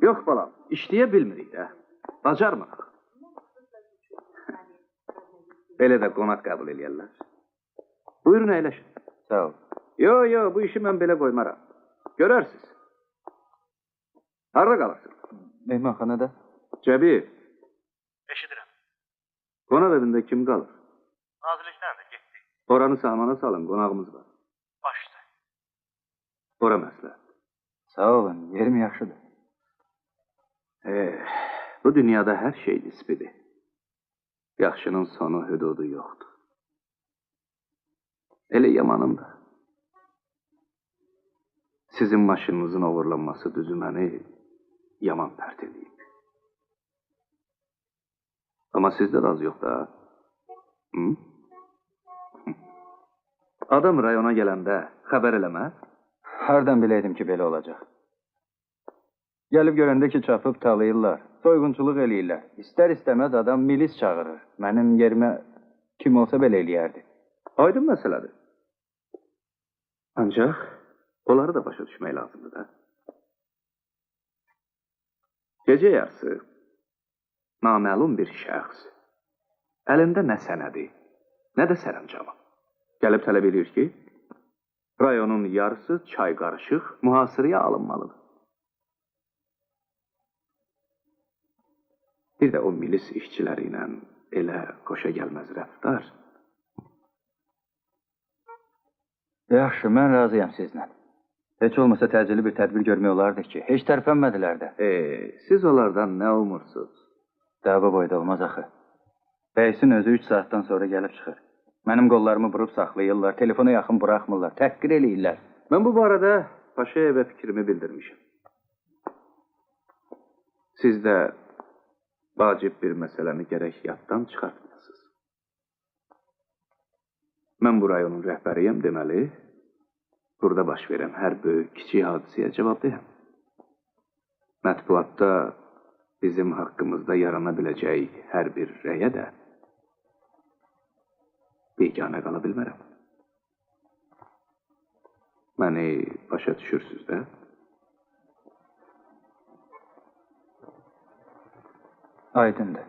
Yox balam, işləyə bilmirik də. Bacarmırıq. Belə də qonaq qəbul eləyərlər. Buyurun, əyləşin. Sağ ol. Yo, bu işi mən belə qoymaram. Görərsiniz. Harada qalırsın? Mehmanxanada. Cəbir. Eşidirəm. Qonaq evində kim qalır? Nazilikdəndir, getdi. Oranı sahmana salın, qonağımız var. Başdı. Ora məsləhət. Sağ olun, yerim yaxşıdır. Bu dünyada hər şey nisbidir. Yaxşının sonu, hüdudu yoxdur. Elə yamanın da. Sizin maşınınızın oğurlanması düzü məni yaman pərt edib. Amma sizdə razı yox da. Adam rayona gələndə xəbər eləməz. Hardan biləydim ki, belə olacaq? Gəlib görəndə ki, çapıb talayırlar, soyğunçuluq eləyirlər. İstər-istəməz adam milis çağırır. Mənim yerimə kim olsa belə eləyərdi. Aydın məsələdir. Ancaq onları da başa düşmək lazımdır da. Gecə yarısı naməlum bir şəxs əlində nə sənədi, nə də sərəncamı gəlib tələb edir ki, rayonun yarısı çay qarışıq mühasirəyə alınmalıdır. Bir də o milis işçiləri ilə elə xoşa gəlməz rəftar. Yaxşı, mən razıyam sizlə. Heç olmasa təcili bir tədbir görmək olardı ki, heç tərpənmədilər də. Siz onlardan nə umursuz? Dava boyda olmaz axı. Bəysin özü 3 saatdan sonra gəlib çıxır. Mənim qollarımı vurub saxlayırlar, telefona yaxın buraxmırlar, təhqir eləyirlər. Mən bu barədə Paşayevə fikrimi bildirmişim. Siz də vacib bir məsələni gərək yaddan çıxartmayasınız. Mən bu rayonun rəhbəriyəm deməli, burada baş verən hər böyük, kiçik hadisəyə cavabdeyəm. Mətbuatda bizim haqqımızda yarana biləcək hər bir rəyə də biganə qala bilmərəm. Məni başa düşürsünüz də? Aydındır.